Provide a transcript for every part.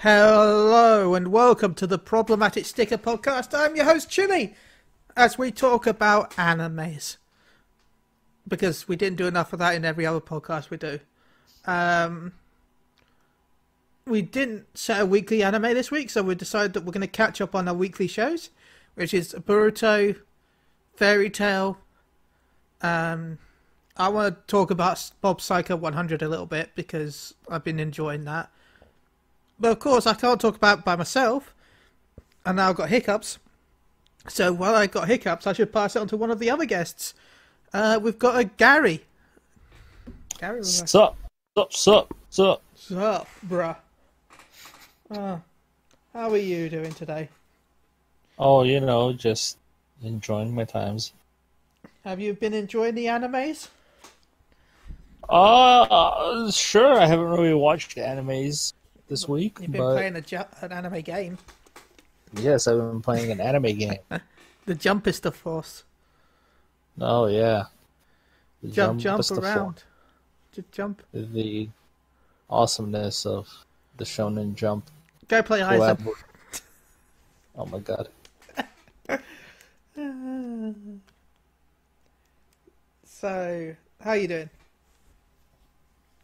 Hello and welcome to the Problematic Sticker Podcast. I'm your host, Chili, as we talk about animes. Because we didn't do enough of that in every other podcast we do. We didn't set a weekly anime this week, so we decided that we're going to catch up on our weekly shows, which is Boruto, Fairy Tail. I want to talk about Bob Psycho 100 a little bit because I've been enjoying that. But of course, I can't talk about it by myself, and now I've got hiccups. So while I got hiccups, I should pass it on to one of the other guests. We've got a Gary. Gary, Sup, bruh. How are you doing today? Oh, just enjoying my times. Have you been enjoying the animes? Sure. I haven't really watched animes this week. You've been playing an anime game. Yes, I've been playing an anime game. The jump is the force. Oh, yeah. Jump around. Just jump. The awesomeness of the Shonen Jump. Go play Isaac. Oh my god. So, how you doing?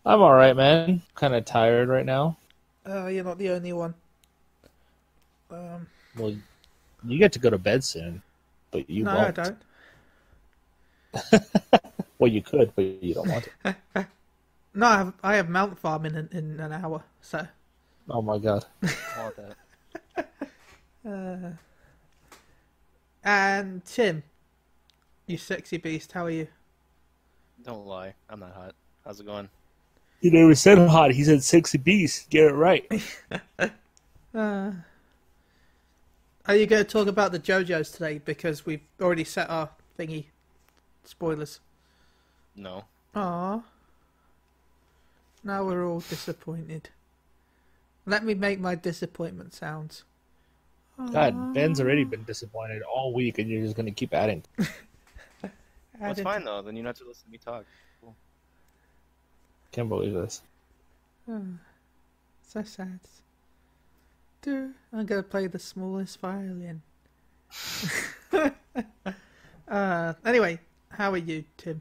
I'm alright, man. Kind of tired right now. You're not the only one. Well, you get to go to bed soon, but you won't. No, I don't. Well, you could, but you don't want to. No, I have mount farm in an hour, so. Oh my god. I want that. And Tim, you sexy beast, how are you? Don't lie, I'm not hot. How's it going? He never said hot, he said sexy beast. Get it right. Are you going to talk about the JoJo's today? Because we've already set our thingy. Spoilers. No. Aww. Now we're all disappointed. Let me make my disappointment sounds. God, Ben's already been disappointed all week, and you're just going to keep adding. That's fine, though. Then you don't have to listen to me talk. Cool. Can't believe this. So sad. I'm going to play the smallest violin. Anyway, how are you, Tim?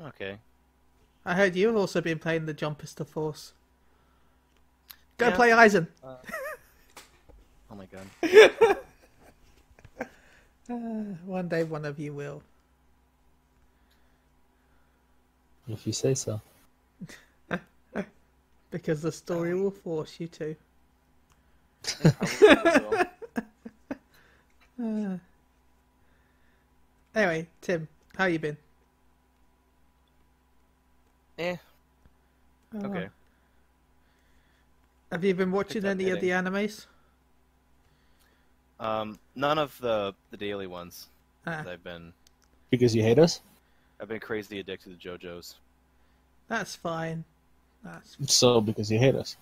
Okay. I heard you've also been playing the Jump is the Force. Go play Eisen. Oh my god. One day one of you will. If you say so. Because the story will force you to. Anyway, Tim, how you been? Okay. Have you been watching any of the animes? None of the daily ones. I've been Because you hate us? crazy addicted to JoJo's. That's fine. So, because you hate us.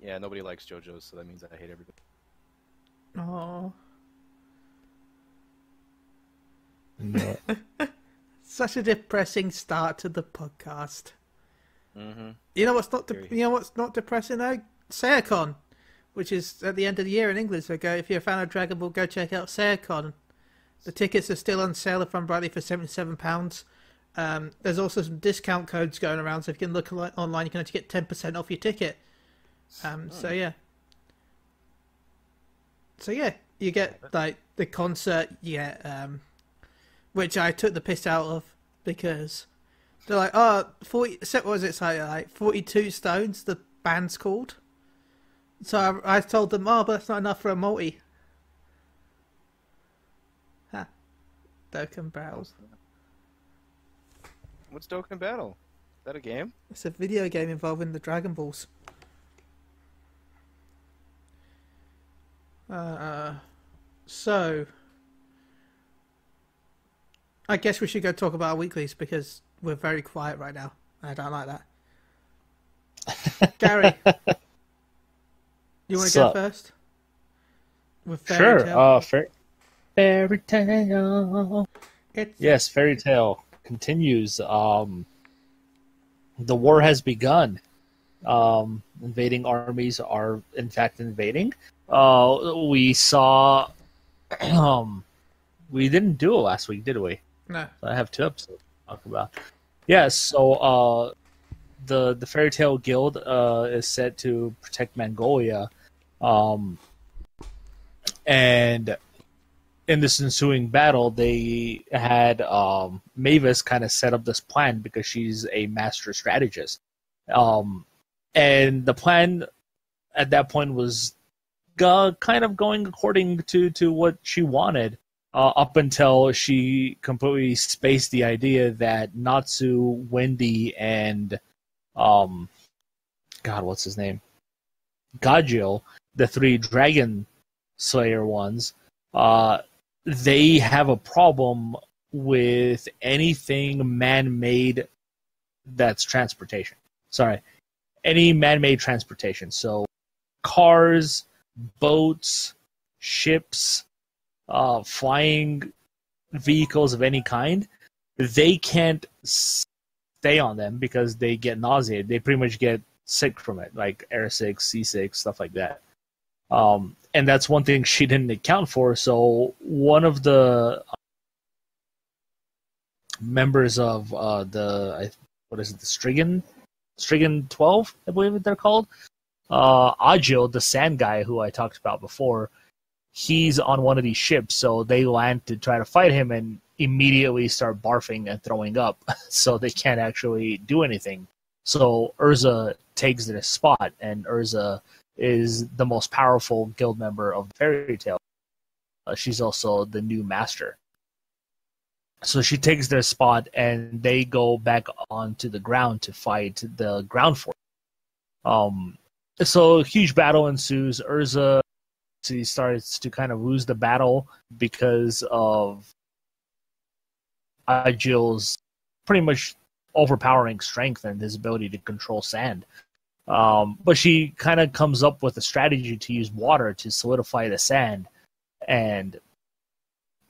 Yeah, nobody likes JoJo's, so that means I hate everybody. Oh. No. Such a depressing start to the podcast. Mm-hmm. You know what's not depressing though? Seiyacon, which is at the end of the year in England. So if you're a fan of Dragon Ball, go check out Seiyacon. The tickets are still on sale if I'm rightly for £77. There's also some discount codes going around, so if you can look online, you can actually get 10% off your ticket. So yeah, you get like the concert, which I took the piss out of because they're like, oh, 40. What was it? Like 42 stones. The band's called. So I told them, oh, but that's not enough for a multi. Ha, Dokkan Battles. What's Dokkan Battle? Is that a game? It's a video game involving the Dragon Balls. So I guess we should go talk about our weeklies because we're very quiet right now. I don't like that. Gary, you want to go first? With Fairy Tail? Fairy Tail. Yes, Fairy Tail continues. The war has begun. invading armies are in fact invading. We saw. We didn't do it last week, did we? No. So I have 2 episodes to talk about. Yeah, so the Fairy Tale Guild is set to protect Mongolia, and in this ensuing battle, they had Mavis kind of set up this plan because she's a master strategist, and the plan at that point was kind of going according to what she wanted. Up until she completely spaced the idea that Natsu, Wendy, and God, what's his name? Gajil, the 3 Dragon Slayer ones, they have a problem with anything man-made that's transportation. Sorry, any man-made transportation. So cars, boats, ships, flying vehicles of any kind, they can't stay on them because they get nauseated. They pretty much get sick from it, like air sick, seasick, stuff like that. And that's one thing she didn't account for. So one of the members of the Strigan 12, I believe they're called. Agil, the sand guy who I talked about before, he's on one of these ships, so they land to try to fight him and immediately start barfing and throwing up, so they can't actually do anything. So Urza takes their spot, and Urza is the most powerful guild member of the Fairy Tale. She's also the new master. So she takes their spot, and they go back onto the ground to fight the ground force. So a huge battle ensues. Urza starts to kind of lose the battle because of Agil's pretty much overpowering strength and his ability to control sand. But she kind of comes up with a strategy to use water to solidify the sand and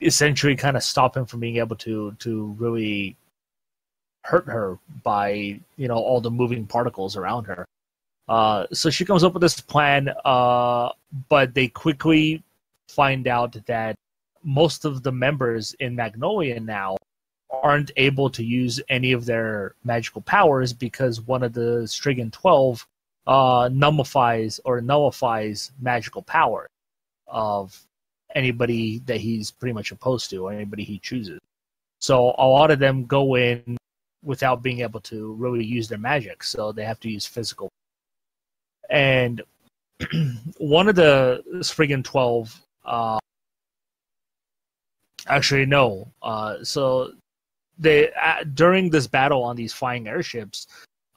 essentially kind of stop him from being able to really hurt her by, all the moving particles around her. So she comes up with this plan, but they quickly find out that most of the members in Magnolia now aren't able to use any of their magical powers because one of the Strigan 12 nullifies magical power of anybody that he's pretty much opposed to or anybody he chooses. So a lot of them go in without being able to really use their magic, so they have to use physical. And one of the Strigan 12 actually no. So they during this battle on these flying airships,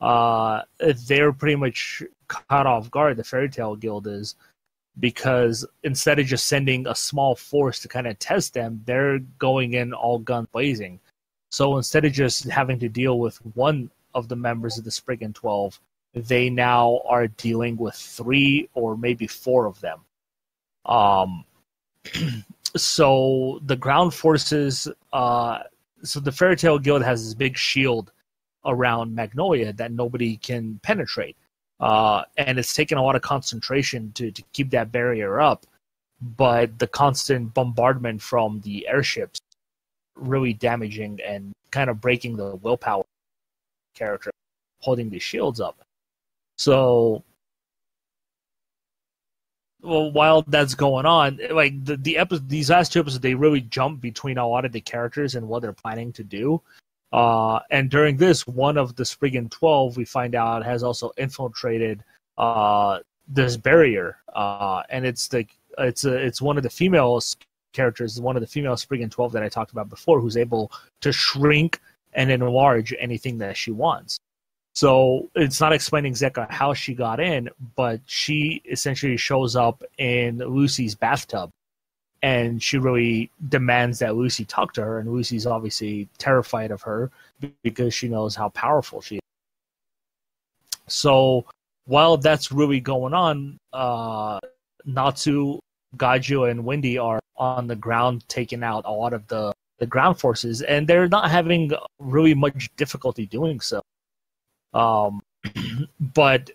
they're pretty much caught off guard. The Fairy Tale Guild is, because instead of just sending a small force to kind of test them, they're going in all guns blazing. So instead of just having to deal with one of the members of the Strigan 12, they now are dealing with 3 or maybe 4 of them. So the ground forces, so the Fairy Tale Guild has this big shield around Magnolia that nobody can penetrate. And it's taken a lot of concentration to keep that barrier up. But the constant bombardment from the airships really damaging and kind of breaking the willpower character holding these shields up. So, well, while that's going on, like these last 2 episodes, they really jump between a lot of the characters and what they're planning to do. And during this, one of the Strigan 12, we find out, has also infiltrated this barrier, and it's one of the female characters, one of the female Strigan 12 that I talked about before, who's able to shrink and enlarge anything that she wants. So it's not explaining exactly how she got in, but she essentially shows up in Lucy's bathtub, and she really demands that Lucy talk to her, and Lucy's obviously terrified of her because she knows how powerful she is. So while that's really going on, Natsu, Gaju, and Wendy are on the ground taking out a lot of the ground forces, and they're not having really much difficulty doing so. But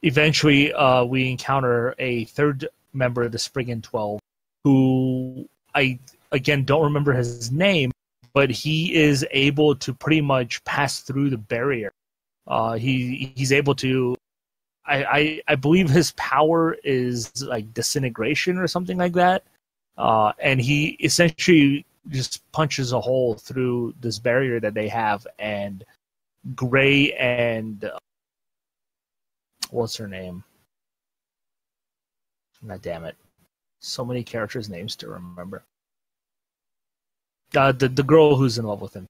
eventually we encounter a third member of the Spriggan 12 who I, again, don't remember his name, but he is able to pretty much pass through the barrier. He's able to... I believe his power is like disintegration or something like that. And he essentially just punches a hole through this barrier that they have, and Gray and what's her name? God damn it. So many characters' names to remember. The girl who's in love with him.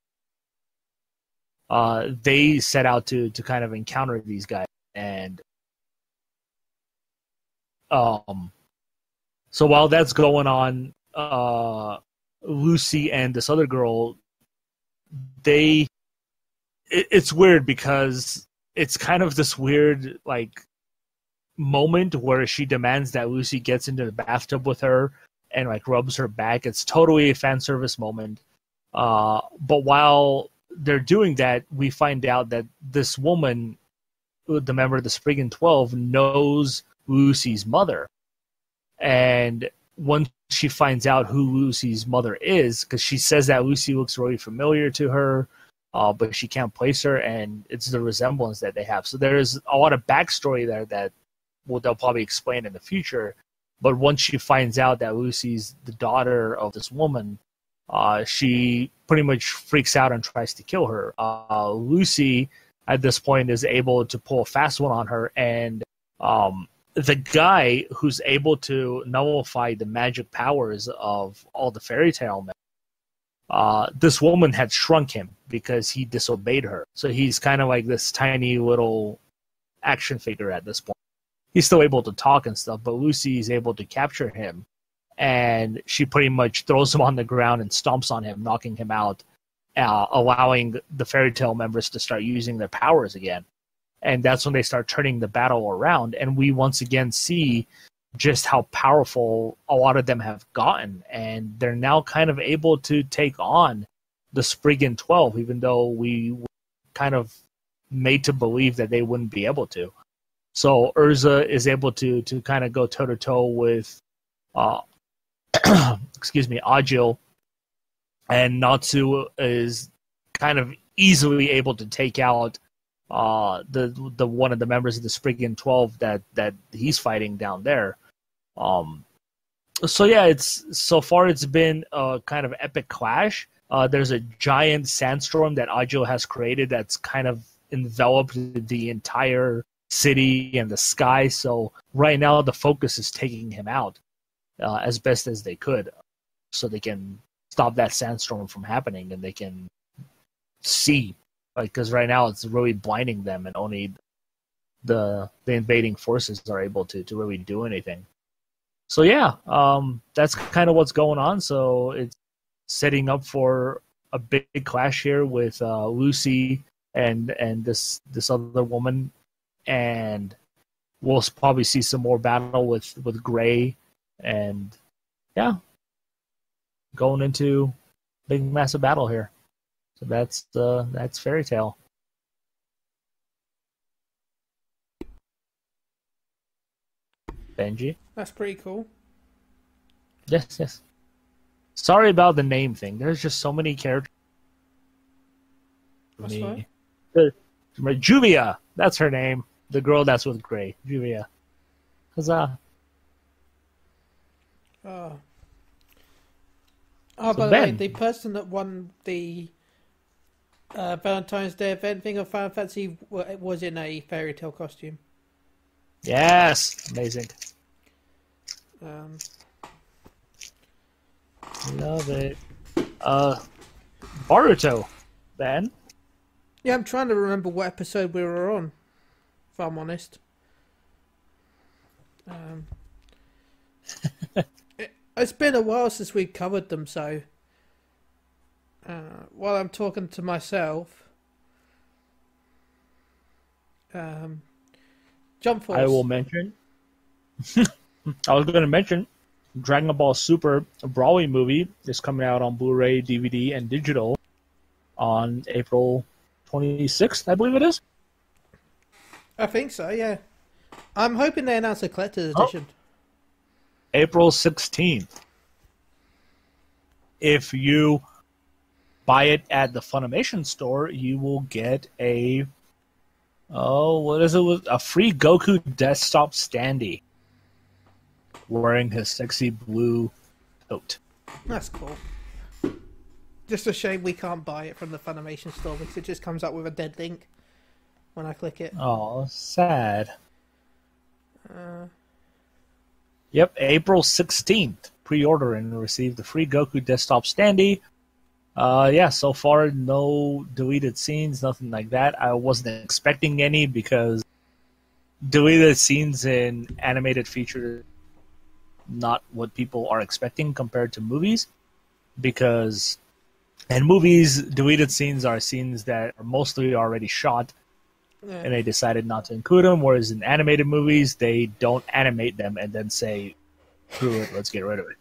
They set out to kind of encounter these guys, and so while that's going on, Lucy and this other girl, it's weird because it's kind of this weird like moment where she demands that Lucy gets into the bathtub with her and like rubs her back. It's totally a fan service moment. But while they're doing that, we find out that this woman, the member of the Spriggan 12, knows Lucy's mother. And once she finds out who Lucy's mother is, because she says that Lucy looks really familiar to her, but she can't place her, and it's the resemblance that they have. So there's a lot of backstory there that they'll probably explain in the future. But once she finds out that Lucy's the daughter of this woman, she pretty much freaks out and tries to kill her. Lucy, at this point, is able to pull a fast one on her, and the guy who's able to nullify the magic powers of all the fairy tale men, this woman had shrunk him because he disobeyed her. So he's kind of like this tiny little action figure at this point. He's still able to talk and stuff, but Lucy is able to capture him, and she pretty much throws him on the ground and stomps on him, knocking him out, allowing the fairy tale members to start using their powers again. And that's when they start turning the battle around, and we once again see just how powerful a lot of them have gotten, and they're now kind of able to take on the Spriggan 12, even though we were kind of made to believe that they wouldn't be able to. So Urza is able to kind of go toe-to-toe with Agil, and Natsu is kind of easily able to take out the one of the members of the Spriggan 12 that he's fighting down there. So yeah, it's been a kind of epic clash. There's a giant sandstorm that Agil has created that's kind of enveloped the entire city and the sky. So right now the focus is taking him out as best as they could, so they can stop that sandstorm from happening, and they can see, because right now it's really blinding them, and only the invading forces are able to really do anything. So yeah, that's kind of what's going on. So it's setting up for a big clash here with Lucy and this other woman, and we'll probably see some more battle with Gray, and yeah, going into big massive battle here. So that's Fairy Tail. Benji? That's pretty cool. Yes. Sorry about the name thing. There's just so many characters. That's fine. Juvia, that's her name. The girl that's with Gray. Juvia. Huzzah. By So the way, Ben. the person that won the Valentine's Day event thing of Final Fantasy was in a fairy tale costume. Yes. Amazing. Love it. Boruto, Ben. Yeah, I'm trying to remember what episode we were on, if I'm honest. It's been a while since we covered them, so while I'm talking to myself, Jump Force. I will mention. I was going to mention Dragon Ball Super Broly movie is coming out on Blu-ray, DVD, and digital on April 26th, I believe it is. I think so, yeah. I'm hoping they announce a collector's Oh. edition. April 16th. If you buy it at the Funimation store, you will get a a free Goku desktop standee wearing his sexy blue coat. That's cool. Just a shame we can't buy it from the Funimation store because it just comes up with a dead link when I click it. Oh, sad. Yep, April 16th. Pre-order and receive the free Goku desktop standee. Yeah, so far no deleted scenes, nothing like that. I wasn't expecting any because deleted scenes in animated features not what people are expecting compared to movies. Because in movies, deleted scenes are scenes that are mostly already shot, and they decided not to include them. Whereas in animated movies, they don't animate them and then say, "Screw it, let's get rid of it."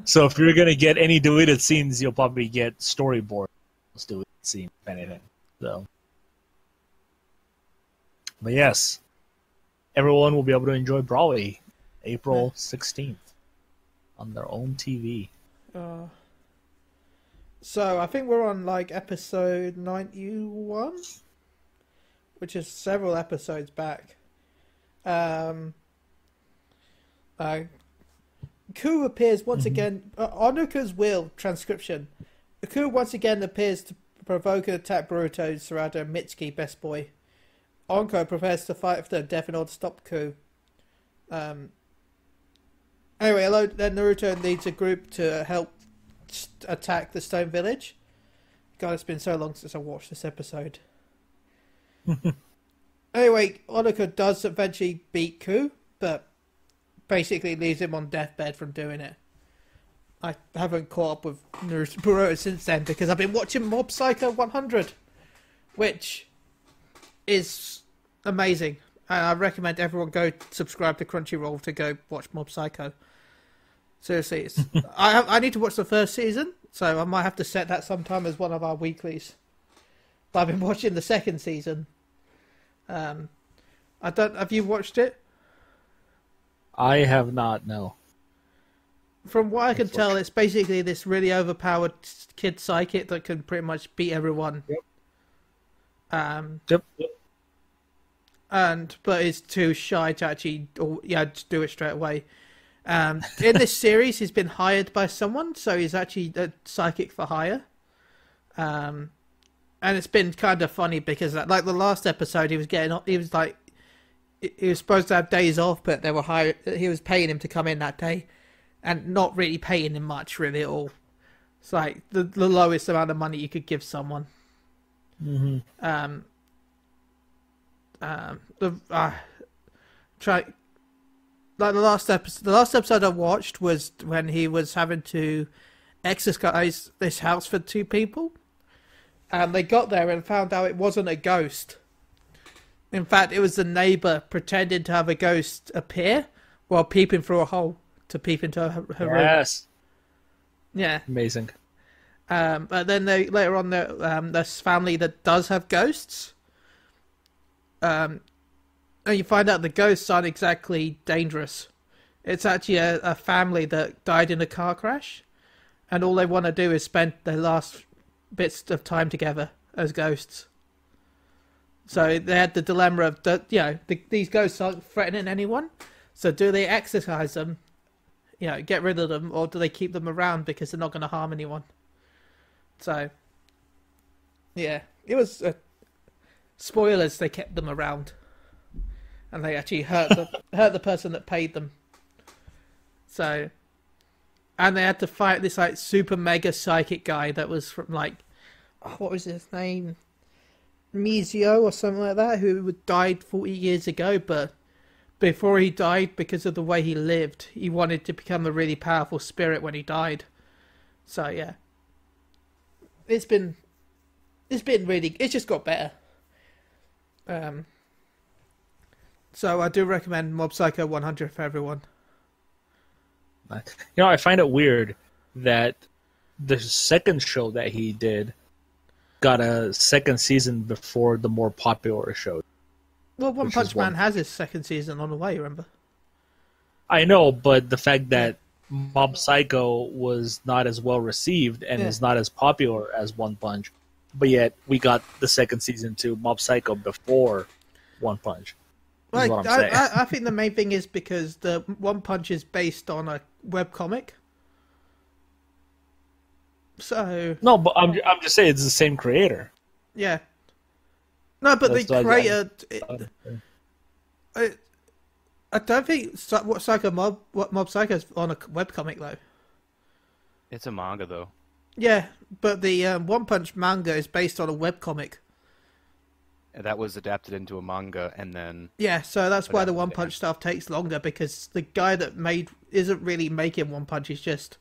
So if you're gonna get any deleted scenes, you'll probably get storyboard deleted scene, if anything. So, but yes, everyone will be able to enjoy Brawly April 16th on their own TV. So I think we're on like episode 91, which is several episodes back. Ku appears once again. Onuka's will transcription. Ku once again appears to provoke and attack Boruto's Sarada Mitsuki, best boy. Onko prepares to fight for the death in order to stop Ku. Anyway, then Naruto leads a group to help attack the Stone Village. God, it's been so long since I watched this episode. Anyway, Onuka does eventually beat Ku, but basically leaves him on deathbed from doing it. I haven't caught up with Boruto since then because I've been watching Mob Psycho 100, which is amazing. And I recommend everyone go subscribe to Crunchyroll to go watch Mob Psycho. Seriously, it's, I need to watch the first season, so I might have to set that sometime as one of our weeklies. But I've been watching the second season. Have you watched it? I have not, no. From what I can tell, it's basically this really overpowered kid psychic that can pretty much beat everyone. Yep. But is too shy to actually, just do it straight away. In this series, he's been hired by someone, so he's actually a psychic for hire. And it's been kind of funny because, like the last episode, he was supposed to have days off, but he was paying him to come in that day, and not really paying him much, really, at all. It's like the lowest amount of money you could give someone. Mm-hmm. The last episode I watched was when he was having to exorcise this house for two people, and they got there and found out it wasn't a ghost. In fact, it was the neighbour pretending to have a ghost appear while peeping through a hole to peep into her room. Yes. Yeah. Amazing. But then later on, this family that does have ghosts. And you find out the ghosts aren't exactly dangerous. It's actually a family that died in a car crash, and all they want to do is spend their last bits of time together as ghosts. So they had the dilemma of these ghosts aren't threatening anyone, so do they exorcise them, get rid of them, or do they keep them around because they're not going to harm anyone? So, yeah, it was spoilers. They kept them around, and they actually hurt the person that paid them. So, and they had to fight this like super mega psychic guy that was from what was his name? Mizio or something like that, who died 40 years ago, but before he died, because of the way he lived, he wanted to become a really powerful spirit when he died. So yeah, it's just got better. So I do recommend Mob Psycho 100 for everyone. I find it weird that the second show that he did got a second season before the more popular show. Well, One which was Punch Man has his second season on the way, remember? I know, but the fact that Mob Psycho was not as well received and is not as popular as One Punch, but yet we got the second season to Mob Psycho before One Punch. Like, What I'm saying. I think the main thing is because the One Punch is based on a webcomic. So No, but I'm just saying it's the same creator. yeah. No, but That's the creator. I don't think Mob Psycho's on a webcomic though. It's a manga though. Yeah, but the One Punch manga is based on a webcomic. That was adapted into a manga and then... Yeah, so that's why the One Punch stuff takes longer, because the guy that isn't really making One Punch, he's just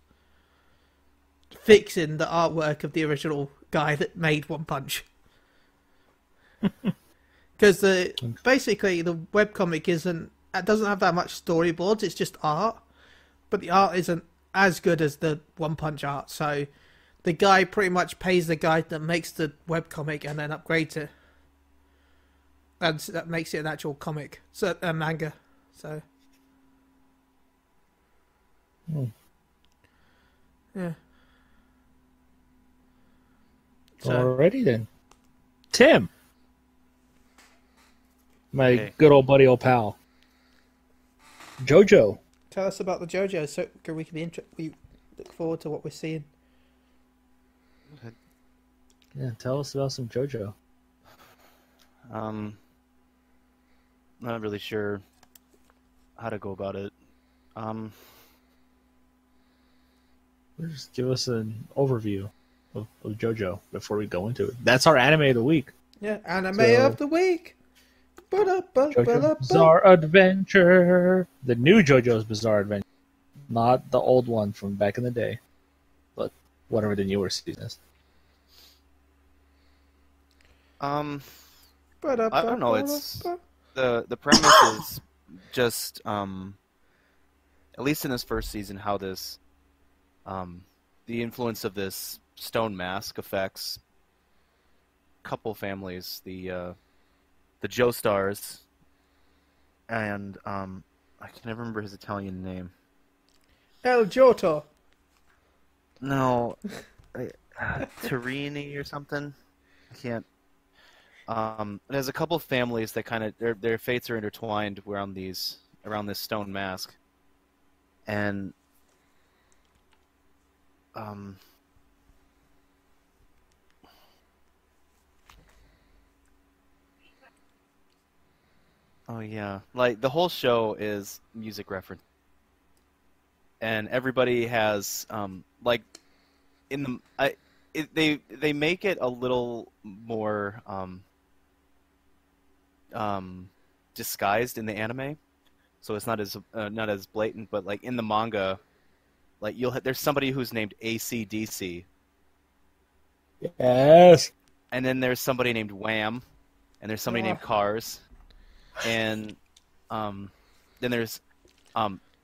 fixing the artwork of the original guy that made One Punch. Because basically the webcomic doesn't have that much storyboards, it's just art, but the art isn't as good as the One Punch art, so the guy pretty much pays the guy that makes the webcomic and then upgrades it. And that makes it an actual comic, so a manga. So, yeah. So, alrighty then, Tim, my good old buddy, old pal, JoJo. Tell us about the JoJo, so we look forward to what we're seeing. Yeah, tell us about some JoJo. Not really sure how to go about it. Just give us an overview of JoJo before we go into it. That's our anime of the week. Yeah, anime of the week. JoJo's Bizarre Adventure. The new JoJo's Bizarre Adventure. Not the old one from back in the day. But whatever the newer season is. I don't know, it's... The premise is just, at least in this first season, how this, the influence of this stone mask affects a couple families, the Joestars, and, I can never remember his Italian name. El Giotto. No, Torini or something? I can't. There's a couple families that kind of their fates are intertwined around this stone mask, and oh yeah, like the whole show is music reference, and everybody has like in the they make it a little more disguised in the anime, so it's not as blatant. But like in the manga, like there's somebody who's named AC/DC. Yes. And then there's somebody named Wham, and there's somebody named Cars, and then there's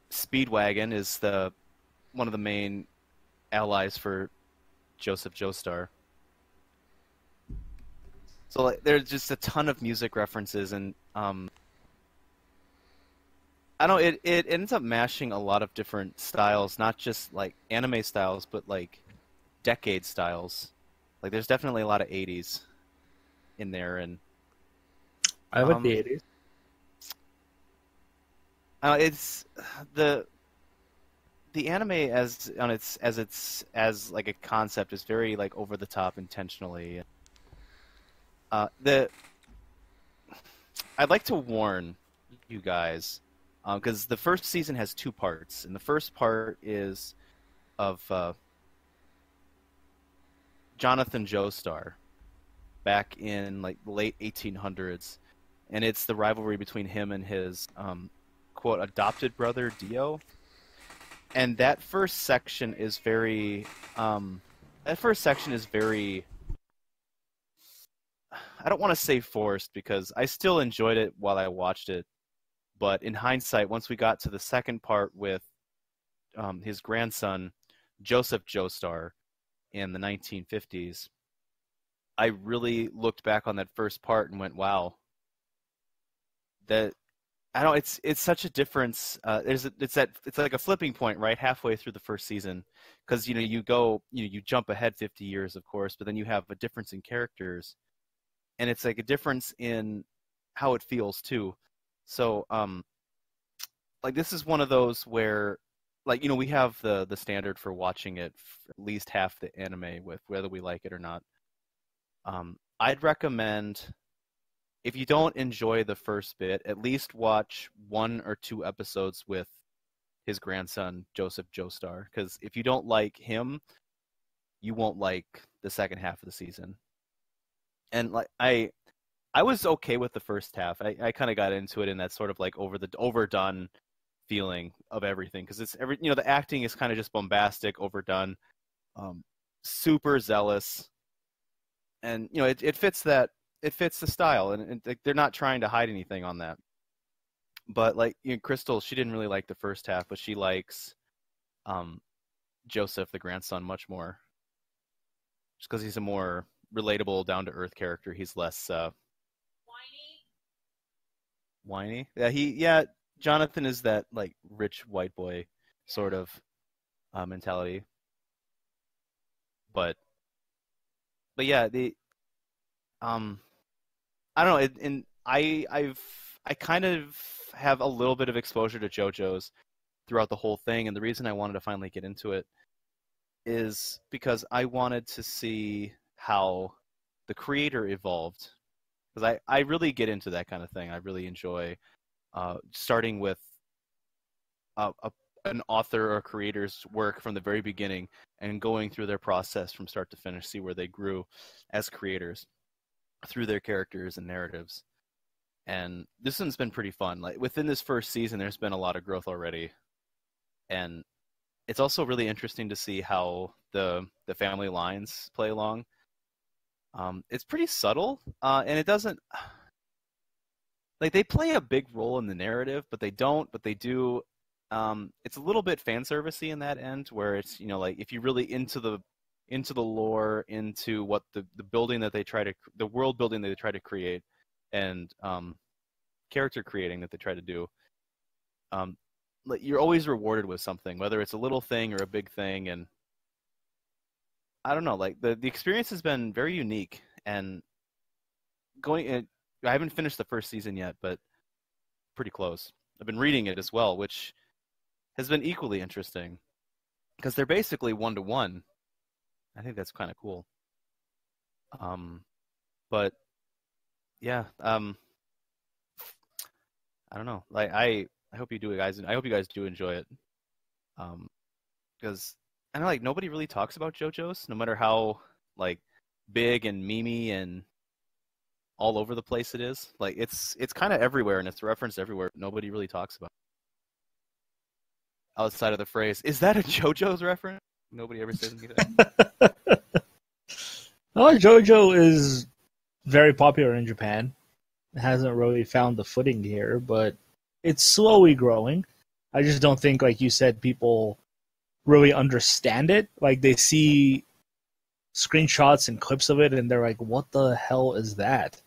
Speedwagon is one of the main allies for Joseph Joestar. So like, there's just a ton of music references, and I don't. It ends up mashing a lot of different styles, not just like anime styles, but like decade styles. Like there's definitely a lot of '80s in there, and I like the '80s. It's the anime as like a concept is very like over the top intentionally. I'd like to warn you guys, because the first season has 2 parts, and the first part is of Jonathan Joestar back in like the late 1800s, and it's the rivalry between him and his quote adopted brother Dio. And that first section is very I don't want to say forced, because I still enjoyed it while I watched it. But in hindsight, once we got to the second part with his grandson, Joseph Joestar, in the 1950s, I really looked back on that first part and went, wow, that I don't. It's such a difference. It's like a flipping point right halfway through the first season, because you jump ahead 50 years, of course, but then you have a difference in characters, and it's like a difference in how it feels too. So like this is one of those where, like, we have the standard for watching it for at least half the anime, with whether we like it or not. I'd recommend, if you don't enjoy the first bit, at least watch 1 or 2 episodes with his grandson, Joseph Joestar, because if you don't like him, you won't like the second half of the season. And like I was okay with the first half. I kind of got into it in that sort of like overdone feeling of everything, because it's the acting is kind of just bombastic, overdone, super zealous, and it fits that. It fits the style, and they're not trying to hide anything on that. But like Crystal, she didn't really like the first half, but she likes Joseph, the grandson, much more, just because he's a more relatable, down to earth character. He's less whiny. Yeah. Jonathan is that like rich white boy sort of mentality. But yeah, I don't know. And I kind of have a little bit of exposure to JoJo's throughout the whole thing, and the reason I wanted to finally get into it is because I wanted to see how the creator evolved. Because I really get into that kind of thing. I really enjoy starting with an author or creator's work from the very beginning and going through their process from start to finish, see where they grew as creators through their characters and narratives. And this one's been pretty fun. Like within this first season, there's been a lot of growth already, and it's also really interesting to see how the family lines play along. It's pretty subtle, and it doesn't like they play a big role in the narrative, but they don't. But they do. It's a little bit fan servicey in that end, where it's like if you're really into the lore, into what the building that the world building that they try to create, and character creating that they try to do, like you're always rewarded with something, whether it's a little thing or a big thing. And I don't know, like the experience has been very unique. And I haven't finished the first season yet, but pretty close. I've been reading it as well, which has been equally interesting, because they're basically 1-to-1. I think that's kind of cool. But yeah, I don't know. Like I hope you do, guys. I hope you guys do enjoy it. Because I know like nobody really talks about JoJo's, no matter how like big and memey and all over the place it is. Like it's kind of everywhere and it's referenced everywhere. Nobody really talks about it. Outside of the phrase, "Is that a JoJo's reference?" Nobody ever says anything. No, JoJo is very popular in Japan. It hasn't really found the footing here, but it's slowly growing. I just don't think, like you said, people really understand it. Like they see screenshots and clips of it, and they're like, "What the hell is that?"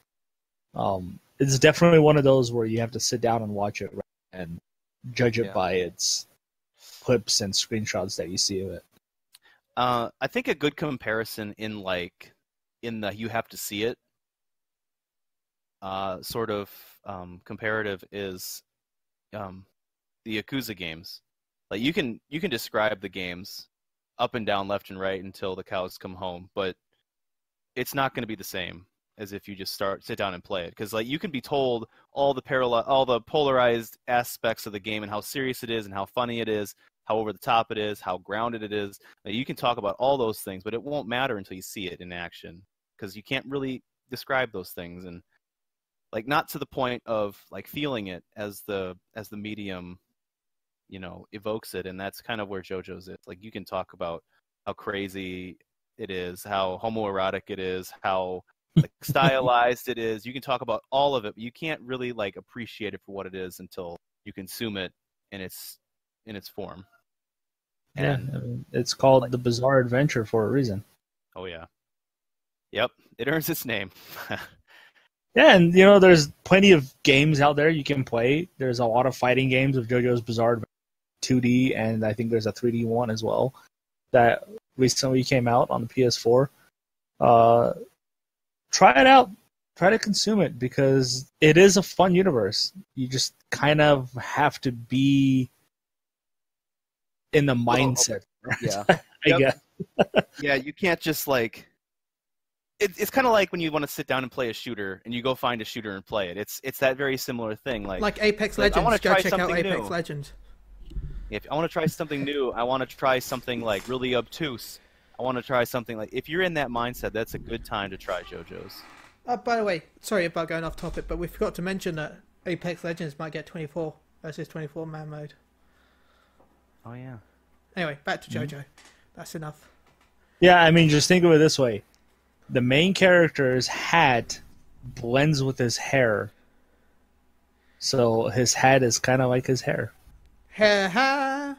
It's definitely one of those where you have to sit down and watch it and judge it by its clips and screenshots that you see of it. I think a good comparison in the you have to see it sort of comparative is the Yakuza games. Like you can describe the games up and down, left and right until the cows come home, but it's not going to be the same as if you just sit down and play it. Because like you can be told all the polarized aspects of the game and how serious it is and how funny it is, how over the top it is, how grounded it is. Like, you can talk about all those things, but it won't matter until you see it in action, because you can't really describe those things, and like not to the point of like feeling it as the medium evokes it. And that's kind of where JoJo's is. Like you can talk about how crazy it is, how homoerotic it is, how like stylized it is. You can talk about all of it, but you can't really like appreciate it for what it is until you consume it in its form. And I mean, it's called The Bizarre Adventure for a reason. Oh yeah. Yep, it earns its name. Yeah, and you know, there's plenty of games out there you can play. There's a lot of fighting games of JoJo's Bizarre Adventure 2D, and I think there's a 3D one as well that recently came out on the PS4. Try it out. Try to consume it because it is a fun universe. You just kind of have to be in the mindset. Yeah. I guess. Yeah, you can't just like. It's kind of like when you want to sit down and play a shooter, and you go find a shooter and play it. It's that very similar thing. Like Apex Legends. I want to go try check out something Apex new. Legends. If I want to try something new, I want to try something like really obtuse. I want to try something like. If you're in that mindset, that's a good time to try JoJo's. By the way, sorry about going off topic, but we forgot to mention that Apex Legends might get 24 versus 24 man mode. Oh yeah. Anyway, back to JoJo. That's enough. Yeah, I mean, just think of it this way. The main character's hat blends with his hair. So his hat is kind of like his hair. Ha ha!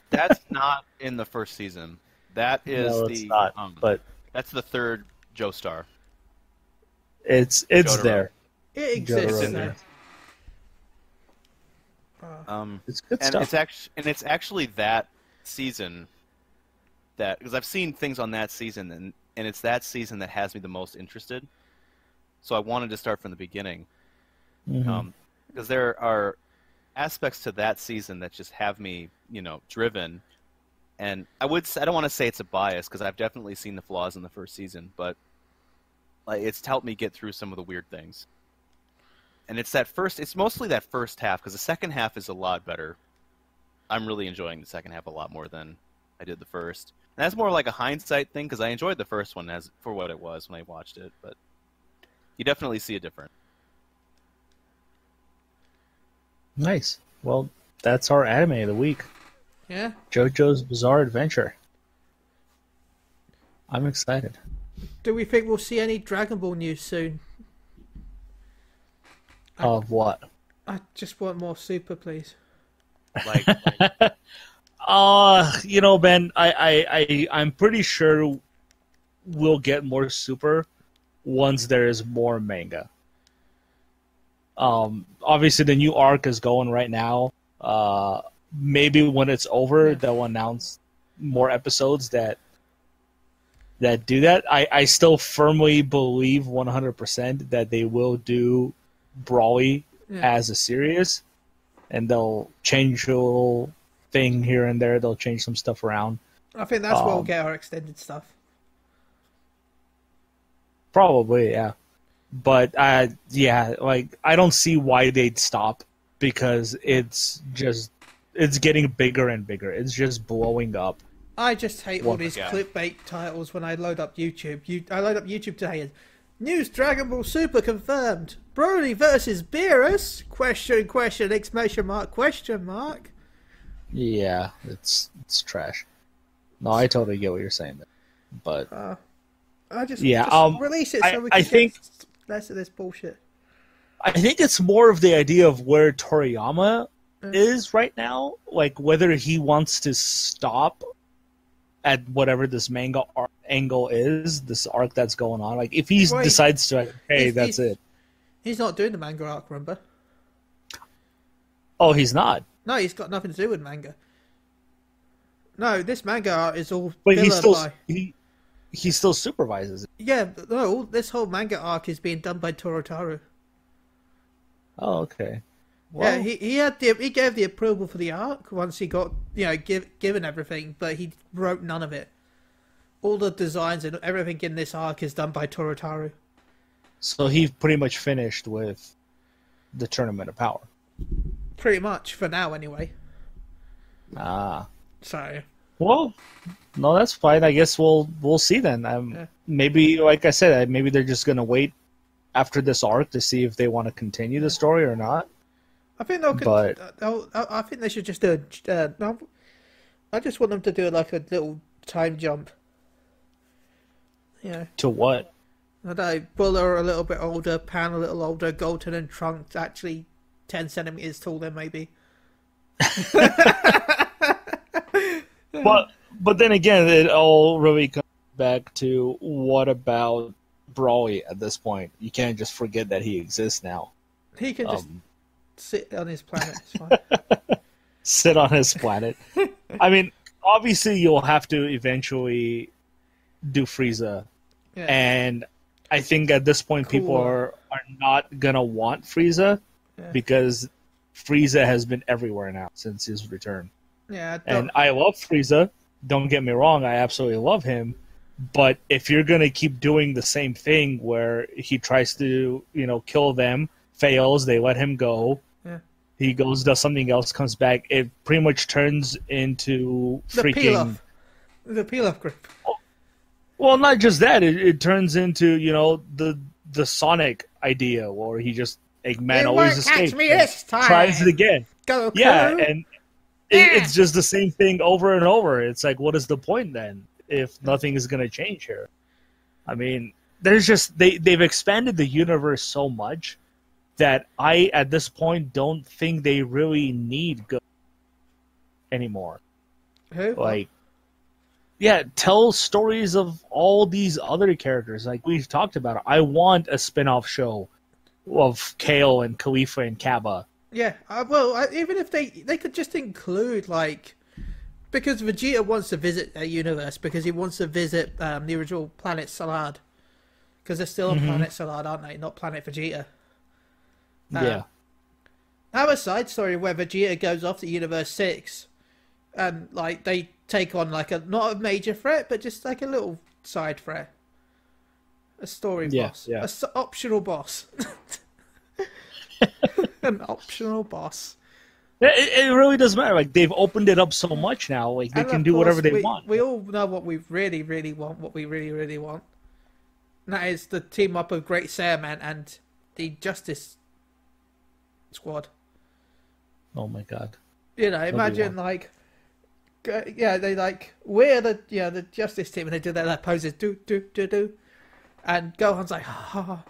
That's not in the first season. That is it's not, but that's the third Joestar. It's Jotaro. there. It exists Jotaro. there. It's good and stuff. it's actually that season that because I've seen things on that season and it's that season that has me the most interested. So I wanted to start from the beginning because there are aspects to that season that just have me, driven. And I don't want to say it's a bias because I've definitely seen the flaws in the first season, but like it's helped me get through some of the weird things. And it's mostly that first half because the second half is a lot better. I'm really enjoying the second half a lot more than I did the first. And that's more like a hindsight thing because I enjoyed the first one as for what it was when I watched it, but you definitely see a difference. Nice. Well, that's our anime of the week. Yeah. JoJo's Bizarre Adventure. I'm excited. Do we think we'll see any Dragon Ball news soon? Of what? I just want more Super, please. Like Ben, I'm pretty sure we'll get more Super once there is more manga. Obviously the new arc is going right now. Maybe when it's over, they'll announce more episodes that do that. I still firmly believe 100% that they will do Brawly as a series, and they'll change a little thing here and there. They'll change some stuff around. I think that's where we'll get our extended stuff. Probably, yeah. But I don't see why they'd stop because it's getting bigger and bigger. It's just blowing up. I just hate all these clickbait titles when I load up YouTube. I load up YouTube today and news Dragon Ball Super confirmed. Broly versus Beerus? Question, exclamation mark, question mark. Yeah, it's trash. No, I totally get what you're saying there. But just release it so we I can think get less of this bullshit. I think it's more of the idea of where Toriyama is right now, like whether he wants to stop at whatever this manga angle is, this arc that's going on. Like if he decides to, that's it. He's not doing the manga arc, remember? Oh, he's not. No, he's got nothing to do with manga. No, this manga art is all. But he still supervises it. Yeah, no, this whole manga arc is being done by Torotaru. Oh, okay. Well, yeah, he gave the approval for the arc once he got given everything, but he wrote none of it. All the designs and everything in this arc is done by Torotaru. So he pretty much finished with the Tournament of Power. Pretty much for now, anyway. So. Well, no, that's fine. I guess we'll see then. Maybe, like I said, maybe they're just gonna wait after this arc to see if they want to continue the story or not. I think I think they should just do I just want them to do like a little time jump. To what? I don't know. Buller a little bit older, Pan a little older, Golden and Trunks actually 10 centimeters taller, maybe. But then again, it all really comes back to what about Broly at this point. You can't just forget that he exists now. He can just sit on his planet. It's fine. Sit on his planet. I mean, obviously you'll have to eventually do Frieza. Yeah. And I think at this point people are not going to want Frieza because Frieza has been everywhere now since his return. Yeah, and I love Frieza. Don't get me wrong, I absolutely love him. But if you're going to keep doing the same thing where he tries to, kill them, fails, they let him go, he goes, does something else, comes back, it pretty much turns into freaking... The peel-off grip. Well, not just that. It turns into, the Sonic idea where he just, Eggman always escapes. Catch me this time. Tries it again. Go, and it's just the same thing over and over. It's like, what is the point then if nothing is going to change here? I mean, there's just they've expanded the universe so much that I, at this point, don't think they really need Go anymore. Who? Like, yeah, tell stories of all these other characters. Like we've talked about it. I want a spin-off show of Kale and Khalifa and Kaba. Yeah, even if they could just include, because Vegeta wants to visit a universe, because he wants to visit the original planet Salad, because they're still on planet Salad, aren't they? Not planet Vegeta. Yeah. Have a side story where Vegeta goes off to Universe 6, and, they take on, not a major threat, but just, a little side threat. A story boss. Yeah. An optional boss. An optional boss. It really doesn't matter. They've opened it up so much now. They can do whatever they want. We all know what we really, really want. What we really, really want. And that is the team up of Great Saiyaman and the Justice Squad. Oh my god! Imagine we're the Justice Team, and they do their poses, do, and Gohan's like,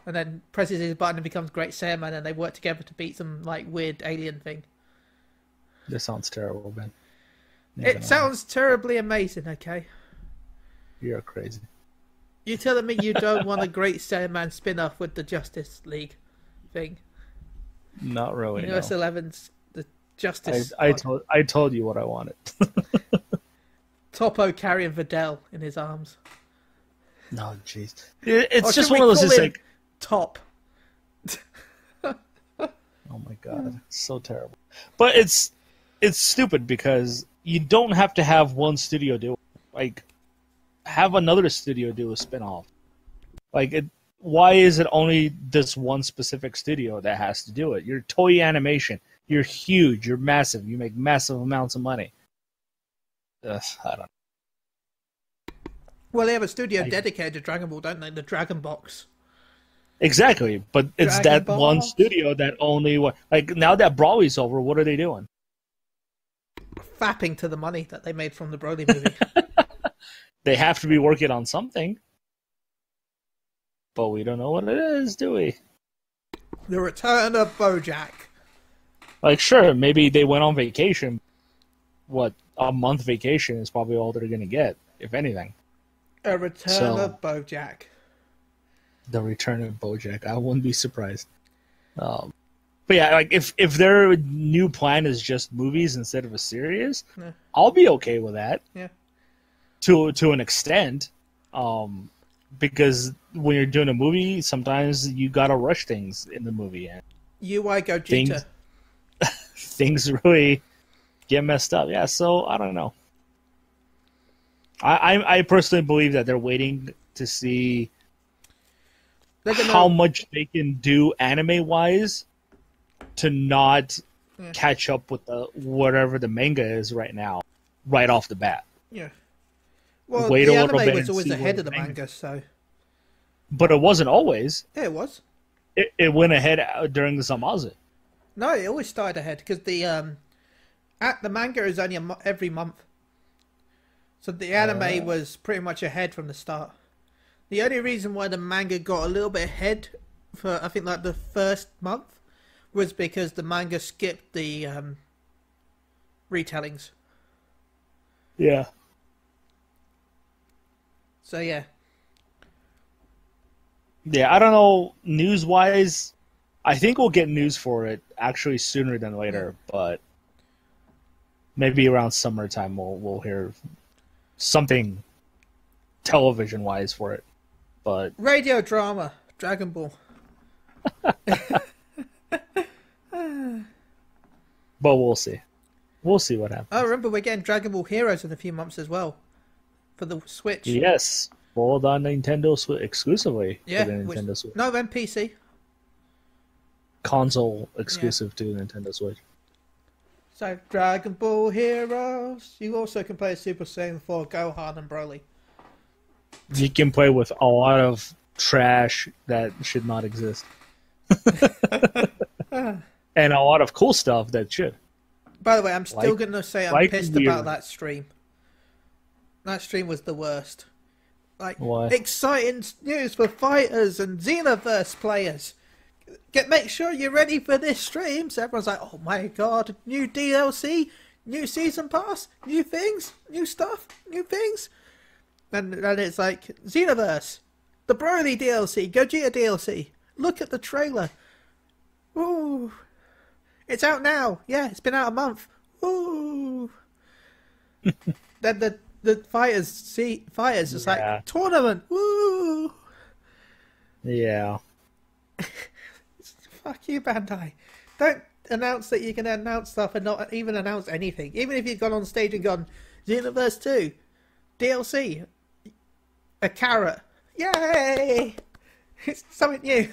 and then presses his button and becomes Great Saiyaman, and they work together to beat some weird alien thing. This sounds terrible, Ben. It sounds terribly amazing. Okay. You're crazy. You're telling me you don't want a Great Saiyaman spin-off with the Justice League thing? Not really. Universe 11's the Justice. I told you what I wanted. Topo carrying Videl in his arms. No, jeez. It's just one of those. It's like Top. Oh my god, it's so terrible. But it's stupid because you don't have to have one studio do it. Have another studio do a spinoff. Why is it only this one specific studio that has to do it? You're Toei Animation. You're huge. You're massive. You make massive amounts of money. I don't know. Well, they have a studio dedicated to Dragon Ball, don't they? The Dragon Box. Exactly, but it's Dragon that Ball one Box? studio that only... now that Broly's over, what are they doing? Fapping to the money that they made from the Broly movie. They have to be working on something. But we don't know what it is, do we? The Return of BoJack. Sure, maybe they went on vacation. What, a month vacation is probably all they're going to get, if anything. A Return of BoJack. The Return of BoJack. I wouldn't be surprised. But yeah, if their new plan is just movies instead of a series, I'll be okay with that. Yeah. To an extent, because when you're doing a movie, sometimes you gotta rush things in the movie, and UI Gogeta. Things really get messed up. Yeah, so I don't know. I personally believe that they're waiting to see how much they can do anime-wise to not catch up with whatever the manga is right now, right off the bat. Yeah. Well, the anime was always ahead of the manga, so... But it wasn't always. Yeah, it was. It went ahead during the Zamasu. No, it always started ahead, because the manga is only every month. So the anime was pretty much ahead from the start. The only reason why the manga got a little bit ahead for, I think, the first month was because the manga skipped the retellings. Yeah. So, yeah. Yeah, I don't know. News-wise, I think we'll get news for it actually sooner than later, but maybe around summertime we'll hear something television-wise for it. But radio drama, Dragon Ball. But we'll see. We'll see what happens. Oh, remember we're getting Dragon Ball Heroes in a few months as well for the Switch. Yes, rolled on Nintendo Switch exclusively Yeah, for the Nintendo Switch. No, then PC. Console exclusive to Nintendo Switch. So, Dragon Ball Heroes. You also can play Super Saiyan 4, Gohan and Broly. You can play with a lot of trash that should not exist. And a lot of cool stuff that should. By the way, I'm still going to say I'm pissed about that stream. That stream was the worst. Like, what? Exciting news for fighters and Xenoverse players. Make sure you're ready for this stream. So everyone's like, oh my god, new DLC, new season pass, new things, new stuff, new things. And it's like, Xenoverse, the Broly DLC, Gogeta DLC. Look at the trailer. Ooh. It's out now. Yeah, it's been out a month. Ooh. Then the fighters is like, tournament. Woo. Yeah. Fuck you, Bandai. Don't announce that you're going to announce stuff and not even announce anything. Even if you've gone on stage and gone, Xenoverse 2, DLC, a carrot. Yay! It's something new.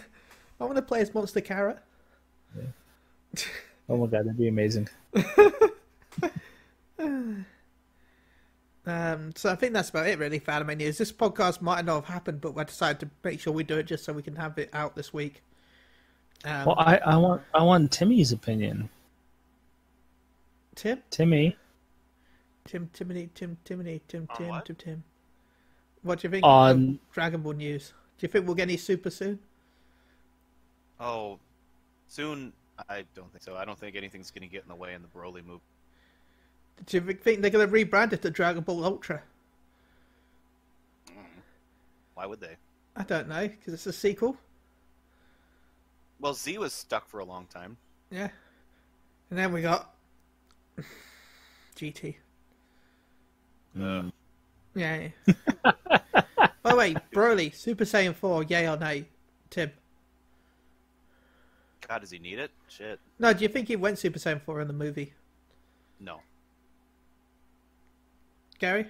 I want to play as Monster Carrot. Yeah. Oh my god, that'd be amazing. So I think that's about it really for anime news. This podcast might not have happened, but I decided to make sure we do it just so we can have it out this week. Well, I want Timmy's opinion. Tim? Timmy. Tim. What do you think on of Dragon Ball news? Do you think we'll get any super soon? Oh, soon? I don't think so. I don't think anything's going to get in the way in the Broly movie. Do you think they're going to rebrand it to Dragon Ball Ultra? Why would they? I don't know, because it's a sequel. Well, Z was stuck for a long time. Yeah. And then we got GT. Yeah. By the way, Broly, Super Saiyan 4, yay or nay? Tim? God, does he need it? Shit. No, do you think he went Super Saiyan 4 in the movie? No. Gary?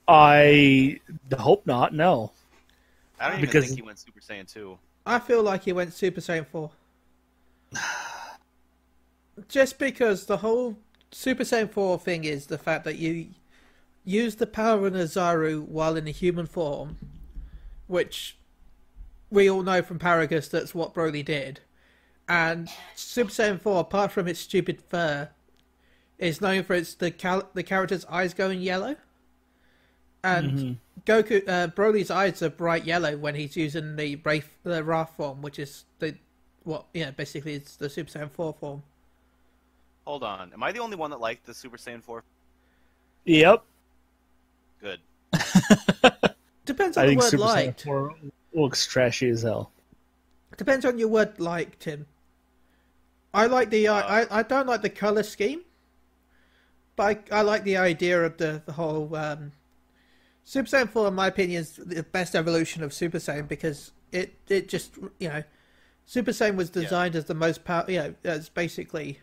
I hope not, no. I don't even think he went Super Saiyan 2. I feel like he went Super Saiyan 4. Just because the whole Super Saiyan 4 thing is the fact that you use the power of Nazaru while in a human form, which we all know from Paragus that's what Broly did. And Super Saiyan 4, apart from its stupid fur, is known for its the character's eyes going yellow. And Broly's eyes are bright yellow when he's using the Wrath form, which is basically it's the Super Saiyan 4 form. Hold on, am I the only one that liked the Super Saiyan 4? Yep. Good. Depends on the word Super liked. Saiyan 4 looks trashy as hell. Depends on your word like, Tim. I like the I don't like the color scheme, but I like the idea of the whole Super Saiyan 4, in my opinion, is the best evolution of Super Saiyan because it just, Super Saiyan was designed as the most power, as basically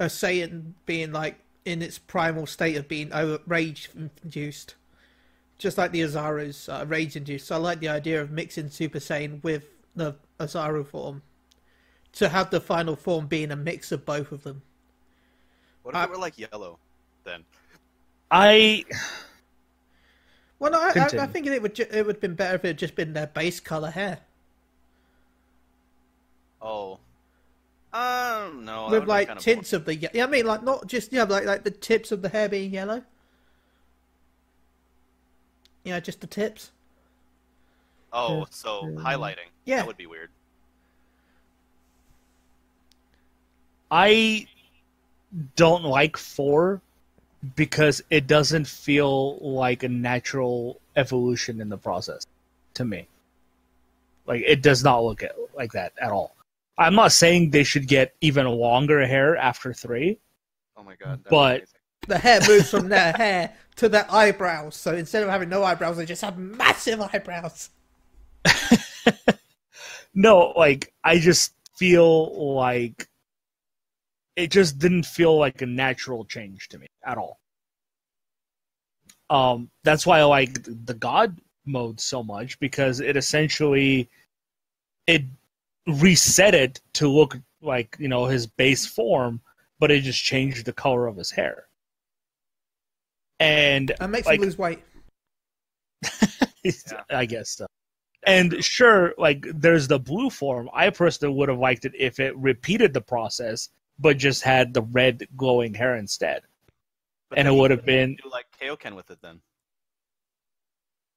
a Saiyan being like in its primal state of being rage induced, just like the Azaru's rage induced. So I like the idea of mixing Super Saiyan with the Azaru form to have the final form being a mix of both of them. What if it were like yellow then? Well, no, I think it would have been better if it had just been their base color hair. Oh. No. With like tints of the I mean, like not just like the tips of the hair being yellow. Just the tips. Oh, so highlighting. Yeah, that would be weird. I don't like 4 because it doesn't feel like a natural evolution in the process to me. Like, it does not look like that at all. I'm not saying they should get even longer hair after 3. Oh my god. But the hair moves from their hair to their eyebrows. So instead of having no eyebrows, they just have massive eyebrows. No, like, I just feel like it just didn't feel like a natural change to me at all. That's why I like the God mode so much, because it essentially reset it to look like, you know, his base form, but it just changed the color of his hair. And makes him lose weight. I guess so. And sure, like, there's the blue form. I personally would have liked it if it repeated the process, but just had the red glowing hair instead. But and it would have been... do like Kaioken with it then.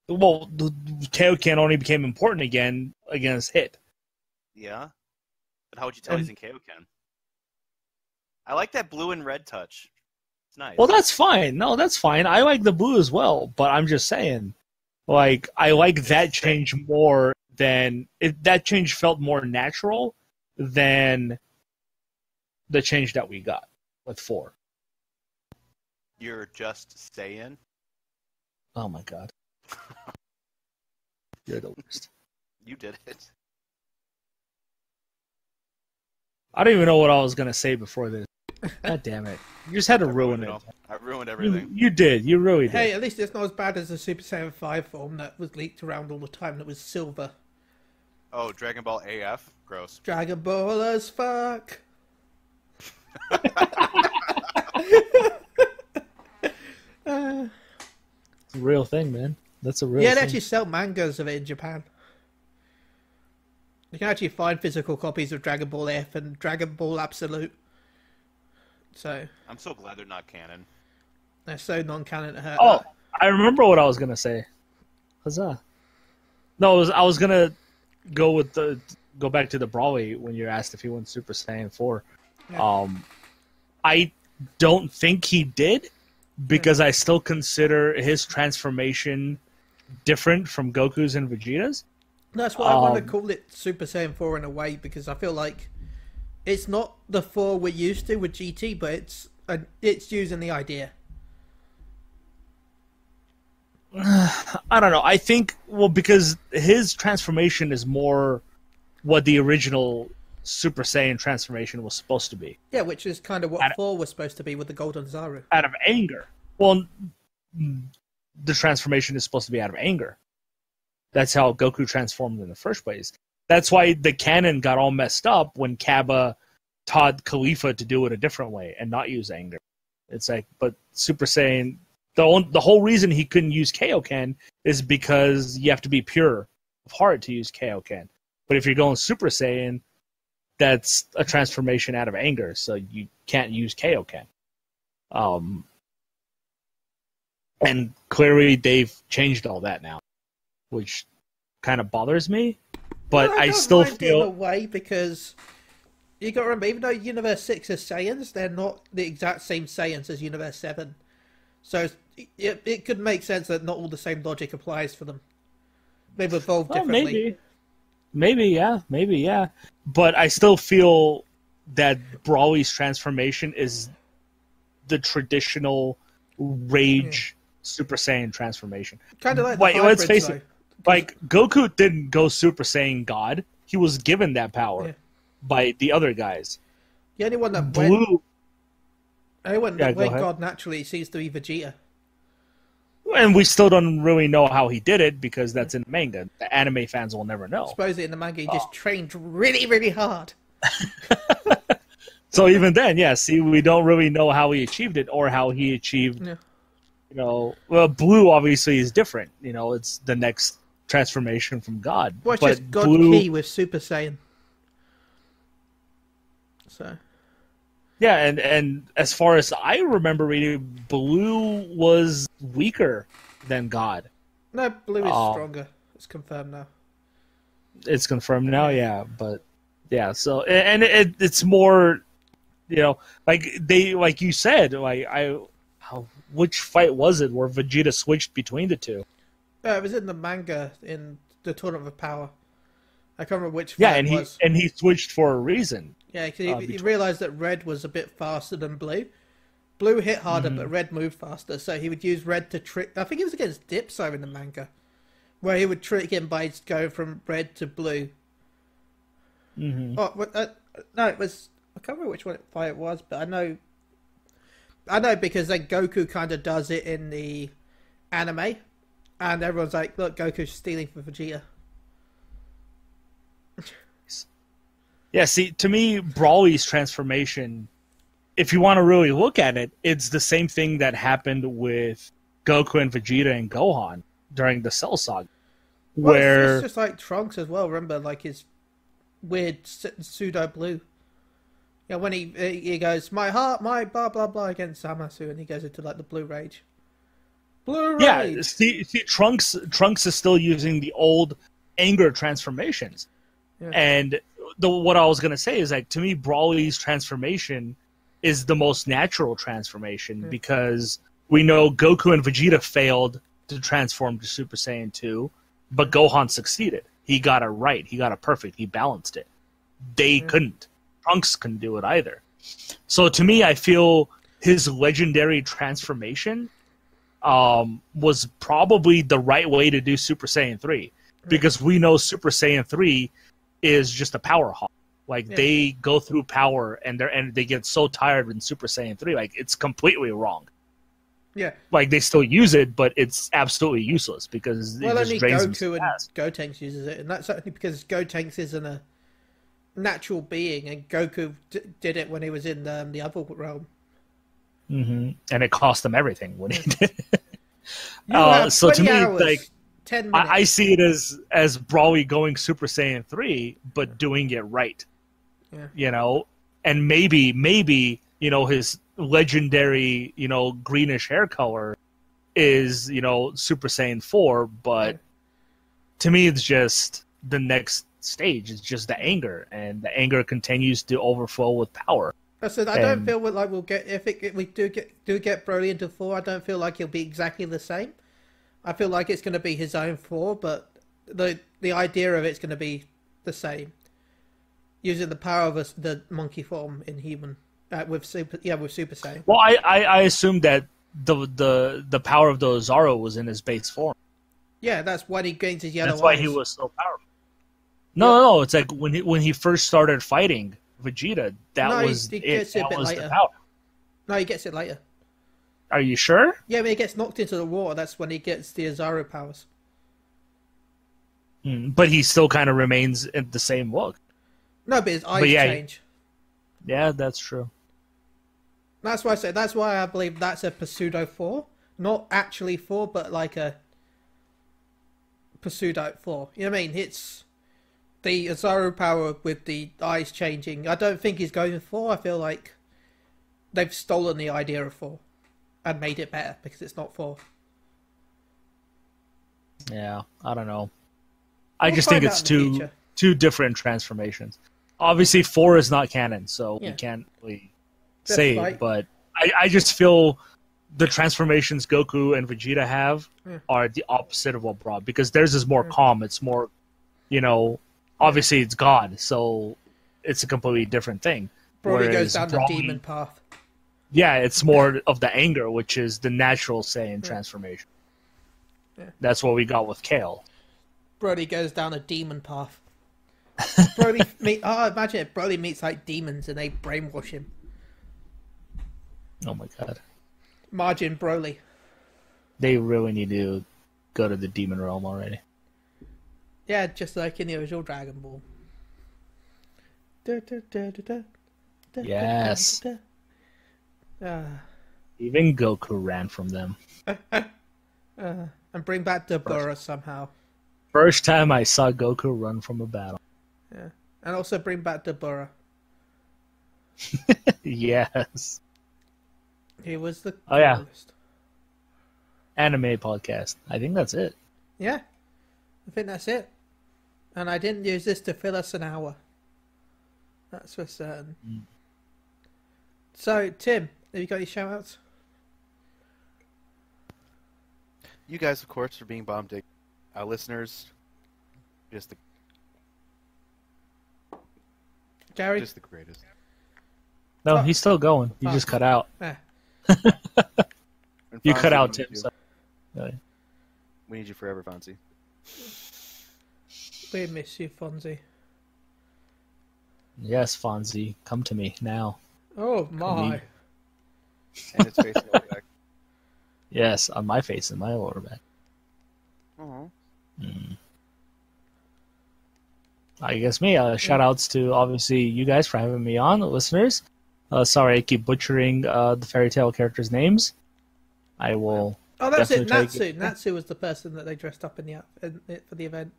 Well, Kaioken only became important again against Hit. Yeah? But how would you tell he's in Kaioken? I like that blue and red touch. It's nice. Well, that's fine. No, that's fine. I like the blue as well, but I'm just saying, like, I like that change more than... that change felt more natural than the change that we got with 4. You're just saying? Oh my god. You're the worst. You did it. I don't even know what I was going to say before this. God damn it. You just had to ruin it. I ruined everything. You did. You really did. Hey, at least it's not as bad as the Super Saiyan 5 form that was leaked around all the time that was silver. Oh, Dragon Ball AF? Gross. Dragon Ball as fuck. It's a real thing, man. That's a real Yeah, thing. they actually sell mangas of it in Japan. You can actually find physical copies of Dragon Ball F and Dragon Ball Absolute. So I'm so glad they're not canon. They're so non-canon to hurt. Oh, I remember what I was gonna say. Huzzah! No, I was gonna go back to the Brawly when you asked if he went Super Saiyan 4. Yeah. I don't think he did, because I still consider his transformation different from Goku's and Vegeta's. That's why I want to call it Super Saiyan 4 in a way, because I feel like it's not the 4 we're used to with GT, but it's using the idea. I don't know. I think, well, because his transformation is more what the original Super Saiyan transformation was supposed to be. Yeah, which is kind of what 4 was supposed to be with the Golden Zaru. Out of anger. Well, the transformation is supposed to be out of anger. That's how Goku transformed in the first place. That's why the canon got all messed up when Kaba taught Khalifa to do it a different way and not use anger. It's like, but Super Saiyan, the whole reason he couldn't use Kaioken is because you have to be pure of heart to use Kaioken. But if you're going Super Saiyan, that's a transformation out of anger, so you can't use Kaioken. And clearly they've changed all that now, which kind of bothers me. But well, I still feel in a way, because you got to remember, even though Universe 6 is Saiyans, they're not the exact same Saiyans as Universe 7. So it could make sense that not all the same logic applies for them. They've evolved differently. Maybe, yeah. But I still feel that Brawly's transformation is the traditional Rage Super Saiyan transformation. Kind of like Wait, the let's face though. it. Like, Goku didn't go Super Saiyan God. He was given that power by the other guys. The only one that Blue. went God naturally seems to be Vegeta. And we still don't really know how he did it, because that's in the manga. The anime fans will never know. Supposedly in the manga he just trained really, really hard. So even then, see, we don't really know how he achieved it or how he achieved, well, Blue obviously is different. It's the next transformation from God. Well, it's but just God Blue... Ki with Super Saiyan. So... Yeah, and as far as I remember reading, Blue was weaker than God. No, Blue is stronger. It's confirmed now. It's confirmed now, but so and it's more, like you said, which fight was it where Vegeta switched between the two? It was in the manga in the Tournament of Power, I can't remember which Yeah, fight and it was. he switched for a reason. Yeah, because he realized that red was a bit faster than blue. Blue hit harder, but red moved faster, so he would use red to trick... I think it was against Dipso in the manga, where he would trick him by going from red to blue. Mm-hmm. Oh, no, it was... I can't remember which fight it was, but I know because then Goku kind of does it in the anime, and everyone's like, look, Goku's stealing from Vegeta. Yeah, see, to me, Broly's transformation, if you want to really look at it, it's the same thing that happened with Goku and Vegeta and Gohan during the Cell Saga. Where it's just like Trunks as well, remember, like his weird pseudo blue. Yeah, when he goes, my heart, my blah blah blah against Zamasu, and he goes into like the blue rage. Blue rage! Yeah, see Trunks is still using the old anger transformations. Yeah. And what I was going to say is, like, to me, Broly's transformation is the most natural transformation because we know Goku and Vegeta failed to transform to Super Saiyan 2, but Gohan succeeded. He got it right. He got it perfect. He balanced it. They couldn't. Trunks couldn't do it either. So to me, I feel his legendary transformation was probably the right way to do Super Saiyan 3 because we know Super Saiyan 3 is just a power hog. Like, they go through power and they get so tired in Super Saiyan 3. Like, it's completely wrong. Yeah. Like, they still use it, but it's absolutely useless because it just drains them. Goku and Gotenks uses it, and that's only because Gotenks isn't a natural being, and Goku did it when he was in the other realm. Mm-hmm. And it cost him everything when he did it. So to me, hours, like, 10 minutes. I see it as Broly going Super Saiyan 3, but doing it right. Yeah. You know? And maybe, you know, his legendary, you know, greenish hair color is, you know, Super Saiyan 4, but to me it's just the next stage. It's just the anger, and the anger continues to overflow with power. I don't feel like we'll get if we do get Broly into 4. I don't feel like he'll be exactly the same. I feel like it's going to be his own 4, but the idea of it's going to be the same, using the power of the monkey form in human with Super Saiyan. Well, I assume that the power of the Ozaru was in his base form. Yeah, that's why he gains his yellow eyes. That's why he was so powerful. No, it's like when he first started fighting Vegeta, that was the power. No, he gets it later. Are you sure? Yeah, when he gets knocked into the water, that's when he gets the Ozaru powers. But he still kind of remains in the same look. No, but his eyes change. Yeah, that's true. That's why I say. That's why I believe that's a pseudo 4, not actually 4, but like a pseudo 4. You know what I mean? It's the Ozaru power with the eyes changing. I don't think he's going 4. I feel like they've stolen the idea of 4 and made it better because it's not 4. Yeah, I don't know. I just think it's two different transformations. Obviously, 4 is not canon, so we can't really say it. But I just feel the transformations Goku and Vegeta have are the opposite of what Broly, because theirs is more calm. It's more, you know, obviously it's God, so it's a completely different thing. Broly goes down the demon path. Yeah, it's more of the anger, which is the natural Saiyan transformation. Yeah. That's what we got with Kale. Broly goes down a demon path. Imagine if Broly meets like demons and they brainwash him. Oh my god. Margin Broly. They really need to go to the demon realm already. Yeah, just like in the original Dragon Ball. Yes. Even Goku ran from them. And bring back Dabura somehow. First time I saw Goku run from a battle. Yeah. And also bring back Dabura. Yes. He was the coolest. Oh, yeah. Anime podcast. I think that's it. Yeah. I think that's it. And I didn't use this to fill us an hour. That's for certain. So, Tim, have you got any shout-outs? You guys, of course, for being bomb dick. Listeners, just Gary? Just the greatest. No, he's still going. You just cut out. You cut out, Tim. So. We need you forever, Fonzie. We miss you, Fonzie. Yes, Fonzie. Come to me now. Oh, my. And it's facing over back. Yes, on my face and my lower back. I guess me. Shout outs to, obviously, you guys for having me on, the listeners. Sorry I keep butchering the fairy tale characters' names. I will... Oh, that's it. Natsu. Natsu was the person that they dressed up for the event.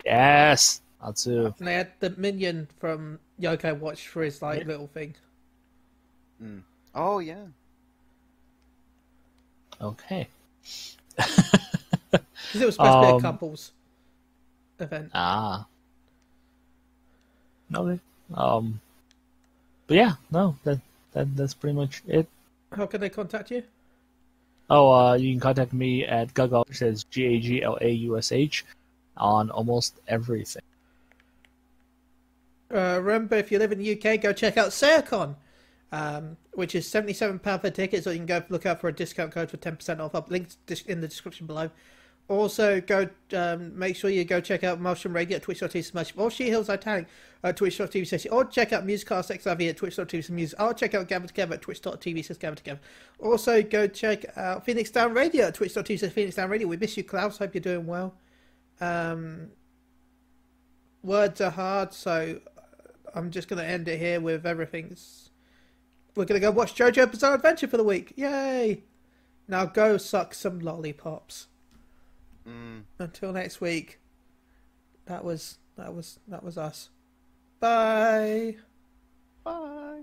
Yes, Natsu. And they had the minion from Yoko Watch for his little thing. Oh yeah. Okay. Because it was supposed to be a couples event. Okay. But yeah, no, that's pretty much it. How can they contact you? You can contact me at Gagaush, which says GAGLAUSH, on almost everything. Remember, if you live in the UK, go check out SayaCon, which is £77 for tickets, or you can go look out for a discount code for 10% off. I'll link in the description below. Also, go make sure you go check out Martian Radio at twitch.tv/, or She Hills Italic at twitch.tv/, or check out Musicast XIV at twitch.tv/music, or check out Gather Together at twitch.tv/Gather Together. Also, go check out Phoenix Down Radio at twitch.tv/Phoenix Down Radio. We miss you, Klaus. Hope you're doing well. Words are hard, so I'm just going to end it here with everything. We're going to go watch JoJo Bizarre Adventure for the week. Yay! Now go suck some lollipops. Until next week. That was us. Bye. Bye.